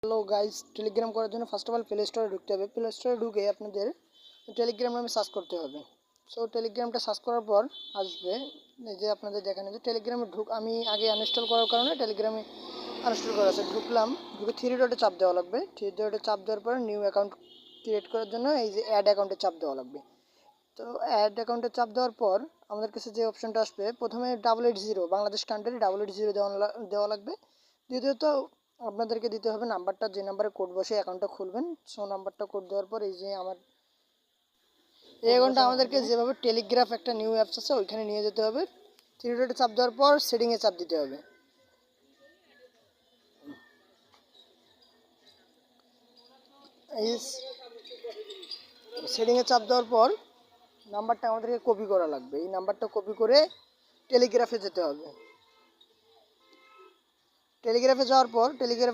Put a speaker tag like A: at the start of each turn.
A: Hello guys, Telegram করার জন্য first of all play স্টোরে ঢুকতে হবে। প্লে স্টোরে ঢুকে আপনাদের টেলিগ্রাম নামে সার্চ করতে হবে। সো টেলিগ্রামটা সার্চ করার পর আসবে এই যে আপনাদের দেখানো যে টেলিগ্রামে আমি আগে আনইনস্টল করার কারণে টেলিগ্রামে আনইনস্টল করা আছে। ঢুকলাম, ঢুকে থ্রি ডটে চাপ দেওয়া লাগবে। থ্রি ডটে চাপ দেওয়ার পর নিউ অ্যাকাউন্ট ক্রিয়েট করার জন্য এই যে অ্যাড অ্যাকাউন্টে চাপ দেওয়া লাগবে। তো অ্যাড অ্যাকাউন্টে চাপ দেওয়ার পর আমাদের কাছে যে অপশনটা আসবে, প্রথমে 880 বাংলাদেশ কান্ট্রি 880 দেওয়া লাগবে। দ্বিতীয়ত আপনাদেরকে দিতে হবে নাম্বারটা, যে নাম্বারে কোড বসে অ্যাকাউন্টটা খুলবেন। সো নাম্বারটা কোড দেওয়ার পর এই যে এই অ্যাকাউন্টটা আমাদেরকে যেভাবে টেলিগ্রাফ একটা নিউ অ্যাপস আছে ওইখানে নিয়ে যেতে হবে। থ্রি ডটে চাপ দেওয়ার পর সেটিংয়ে চাপ দিতে হবে। এই সেটিংয়ে চাপ দেওয়ার পর নাম্বারটা আমাদেরকে কপি করা লাগবে। এই নাম্বারটা কপি করে টেলিগ্রাফে যেতে হবে। টেলিগ্রাফে যাওয়ার পর টেলিগ্রাফে